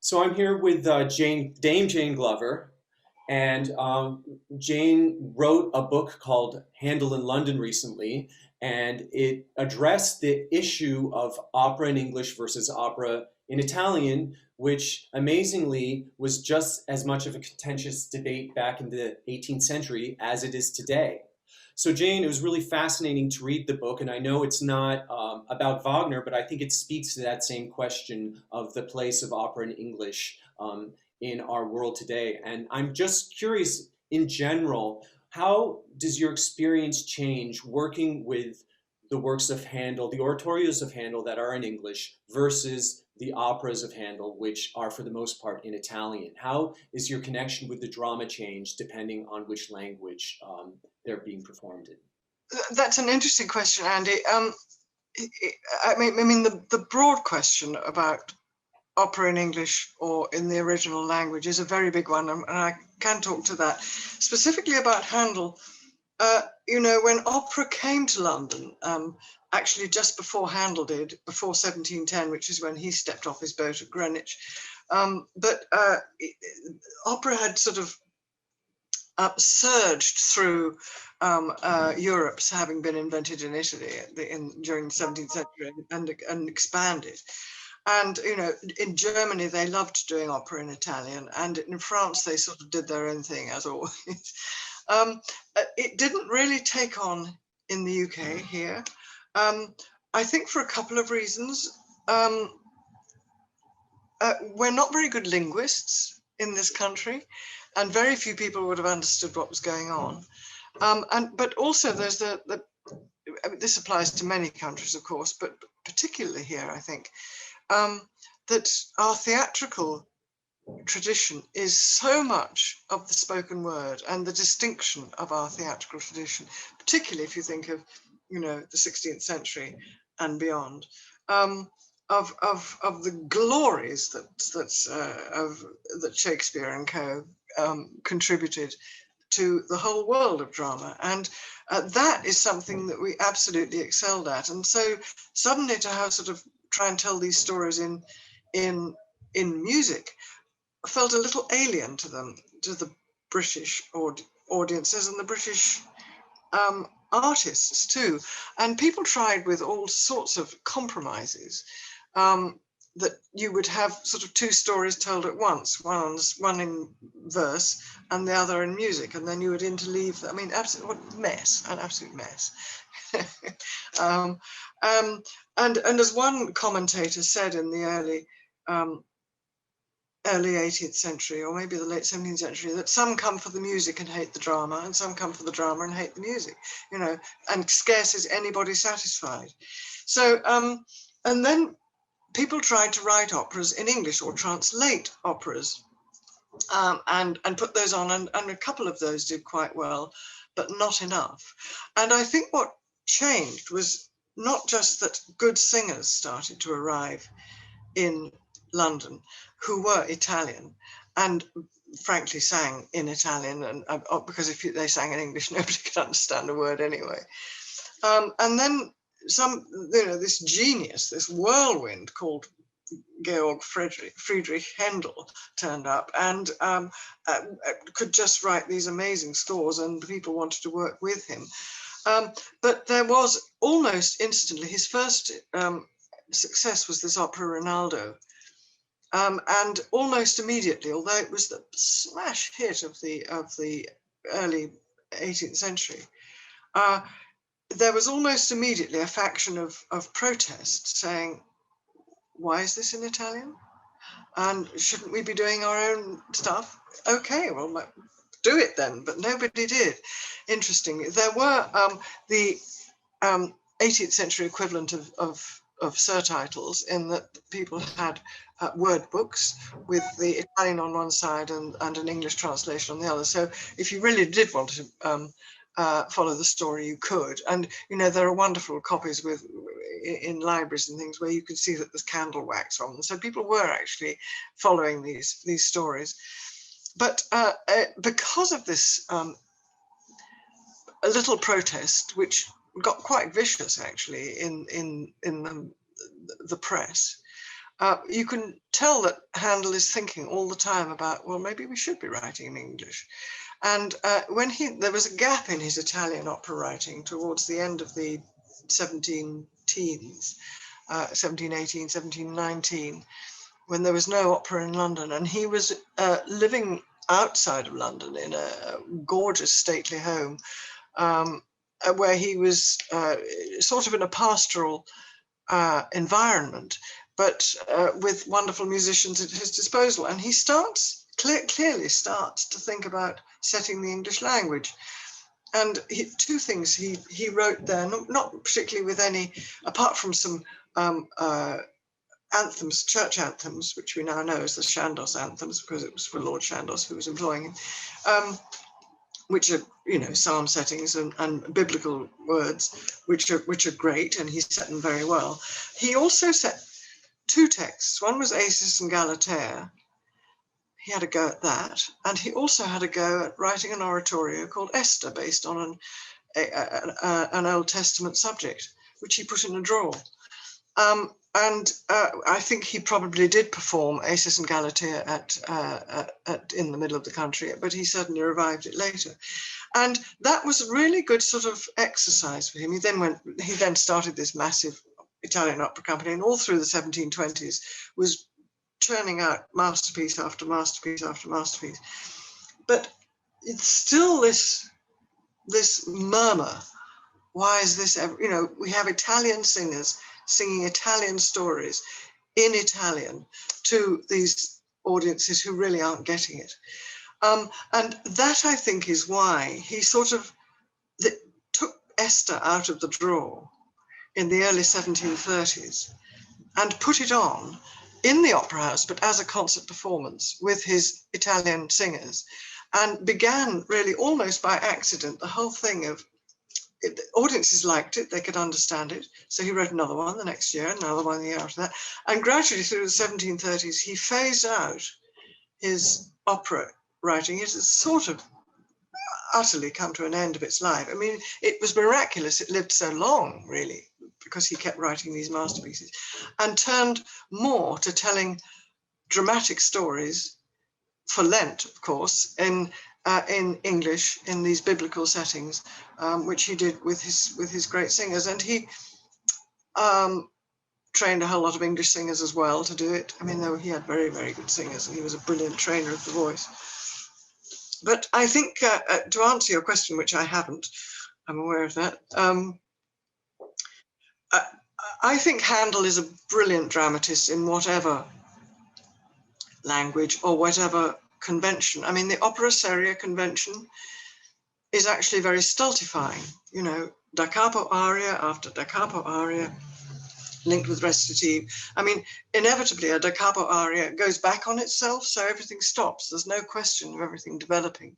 So I'm here with Dame Jane Glover, and Jane wrote a book called Handel in London recently, and it addressed the issue of opera in English versus opera in Italian, which amazingly was just as much of a contentious debate back in the 18th century as it is today. So, Jane, it was really fascinating to read the book, and I know it's not about Wagner, but I think it speaks to that same question of the place of opera in English in our world today. And I'm just curious, in general, how does your experience change working with the works of Handel, the oratorios of Handel that are in English, versus the operas of Handel, which are for the most part in Italian? How is your connection with the drama change depending on which language they're being performed in? That's an interesting question, Andy. I mean, the broad question about opera in English or in the original language is a very big one, and I can talk to that. Specifically about Handel, when opera came to London, actually just before Handel did, before 1710, which is when he stepped off his boat at Greenwich, but opera had sort of surged through Europe's having been invented in Italy during the 17th century and expanded. And, in Germany, they loved doing opera in Italian, and in France, they sort of did their own thing, as always. It didn't really take on in the UK here. I think for a couple of reasons. We're not very good linguists in this country, and very few people would have understood what was going on. But also there's I mean, this applies to many countries, of course, but particularly here, I think, that our theatrical tradition is so much of the spoken word and the distinction of our theatrical tradition, particularly if you think of, the 16th century and beyond. Of the glories that Shakespeare and co. Contributed to the whole world of drama, and that is something that we absolutely excelled at. And so suddenly to have sort of try and tell these stories in music felt a little alien to them, to the British audiences and the British artists too. And people tried with all sorts of compromises. That you would have sort of two stories told at once, one in verse and the other in music, and then you would interleave. I mean, absolute mess, an absolute mess. And as one commentator said in the early 18th century, or maybe the late 17th century, that some come for the music and hate the drama, and some come for the drama and hate the music, and scarce is anybody satisfied. So, and then people tried to write operas in English or translate operas and put those on, and a couple of those did quite well, but not enough. And I think what changed was not just that good singers started to arrive in London who were Italian and frankly sang in Italian, and because if they sang in English, nobody could understand a word anyway. And then this genius, this whirlwind called Georg Friedrich Handel turned up and could just write these amazing scores, and people wanted to work with him. But there was almost instantly, his first success was this opera Rinaldo. And almost immediately, although it was the smash hit of the early 18th century, there was almost immediately a faction of protest saying, why is this in Italian? And shouldn't we be doing our own stuff? Okay, well, do it then, but nobody did. Interestingly, there were the 18th century equivalent of surtitles, in that people had word books with the Italian on one side and an English translation on the other. So if you really did want to follow the story, you could. And there are wonderful copies in libraries and things where you can see that there's candle wax on them. So people were actually following these stories. But because of this a little protest, which got quite vicious actually in the press, you can tell that Handel is thinking all the time about, well, maybe we should be writing in English. And when there was a gap in his Italian opera writing towards the end of the 17 teens, 1718, 1719, when there was no opera in London, and he was living outside of London in a gorgeous, stately home, where he was sort of in a pastoral environment, but with wonderful musicians at his disposal. And he clearly starts to think about setting the English language. And two things he wrote there, not particularly with any, apart from some anthems, church anthems, which we now know as the Chandos anthems, because it was for Lord Chandos who was employing him, which are, you know, psalm settings and biblical words, which are great, and he set them very well. He also set two texts. One was Acis and Galatea. He had a go at that, and he also had a go at writing an oratorio called Esther, based on an Old Testament subject, which he put in a drawer. And I think he probably did perform Acis and Galatea in the middle of the country, but he certainly revived it later. And that was a really good sort of exercise for him. He then started this massive Italian opera company, and all through the 1720s was churning out masterpiece after masterpiece after masterpiece. But it's still this murmur. Why is this ever, you know, we have Italian singers singing Italian stories in Italian to these audiences who really aren't getting it. And that, I think, is why he sort of took Esther out of the drawer in the early 1730s and put it on in the Opera House, but as a concert performance with his Italian singers, and began really almost by accident the whole thing of audiences liked it, they could understand it. So he wrote another one the next year, another one the year after that. And gradually through the 1730s, he phased out his opera writing. It has sort of utterly come to an end of its life. I mean, it was miraculous it lived so long, really, because he kept writing these masterpieces, and turned more to telling dramatic stories for Lent, of course, in English, in these biblical settings, which he did with his great singers. And he trained a whole lot of English singers as well to do it. I mean, though he had very, very good singers, and he was a brilliant trainer of the voice. But I think to answer your question, which I haven't, I'm aware of that, I think Handel is a brilliant dramatist in whatever language or whatever convention. I mean, the opera seria convention is actually very stultifying, you know, da capo aria after da capo aria, linked with recitative. I mean, inevitably a da capo aria goes back on itself, so everything stops. There's no question of everything developing.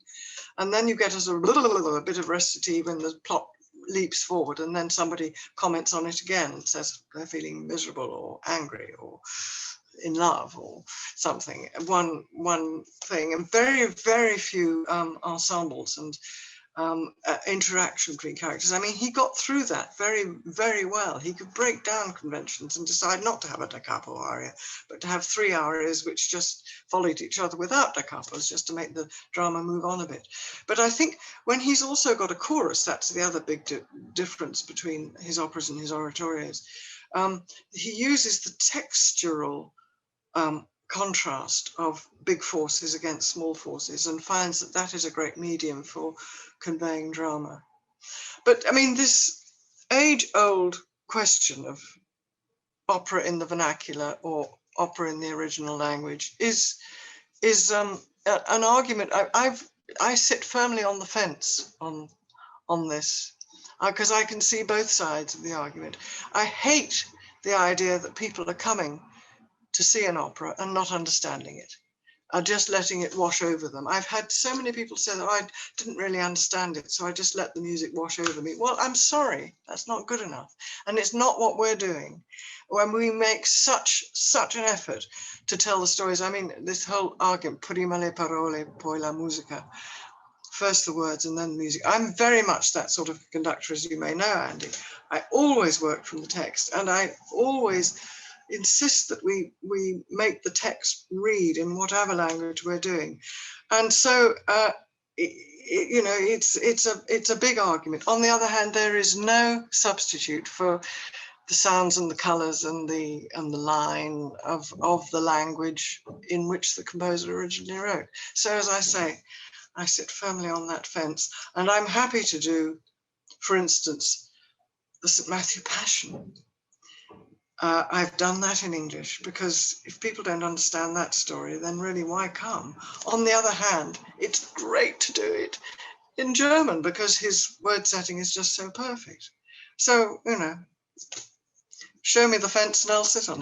And then you get a bit of recitative and the plot leaps forward, and then somebody comments on it again and says they're feeling miserable or angry or in love or something. One thing, and very, very few ensembles and interaction between characters. I mean, he got through that very, very well. He could break down conventions and decide not to have a da capo aria, but to have three arias which just followed each other without da capos, just to make the drama move on a bit. But I think when he's also got a chorus, that's the other big difference between his operas and his oratorios. He uses the textural contrast of big forces against small forces, and finds that that is a great medium for conveying drama. But I mean, this age-old question of opera in the vernacular or opera in the original language is an argument. I sit firmly on the fence on this, because I can see both sides of the argument. I hate the idea that people are coming to see an opera and not understanding it, are just letting it wash over them. I've had so many people say that I didn't really understand it, so I just let the music wash over me. Well, I'm sorry, that's not good enough. And it's not what we're doing. When we make such an effort to tell the stories, I mean, this whole argument, prima le parole, poi la musica, first the words and then the music. I'm very much that sort of conductor, as you may know, Andy. I always work from the text, and I always, insist that we make the text read in whatever language we're doing. And so, it's a big argument. On the other hand, there is no substitute for the sounds and the colors and the line of the language in which the composer originally wrote. So as I say, I sit firmly on that fence, and I'm happy to do, for instance, the St. Matthew Passion. I've done that in English, because if people don't understand that story, then really why come? On the other hand, it's great to do it in German, because his word setting is just so perfect. So, show me the fence and I'll sit on it.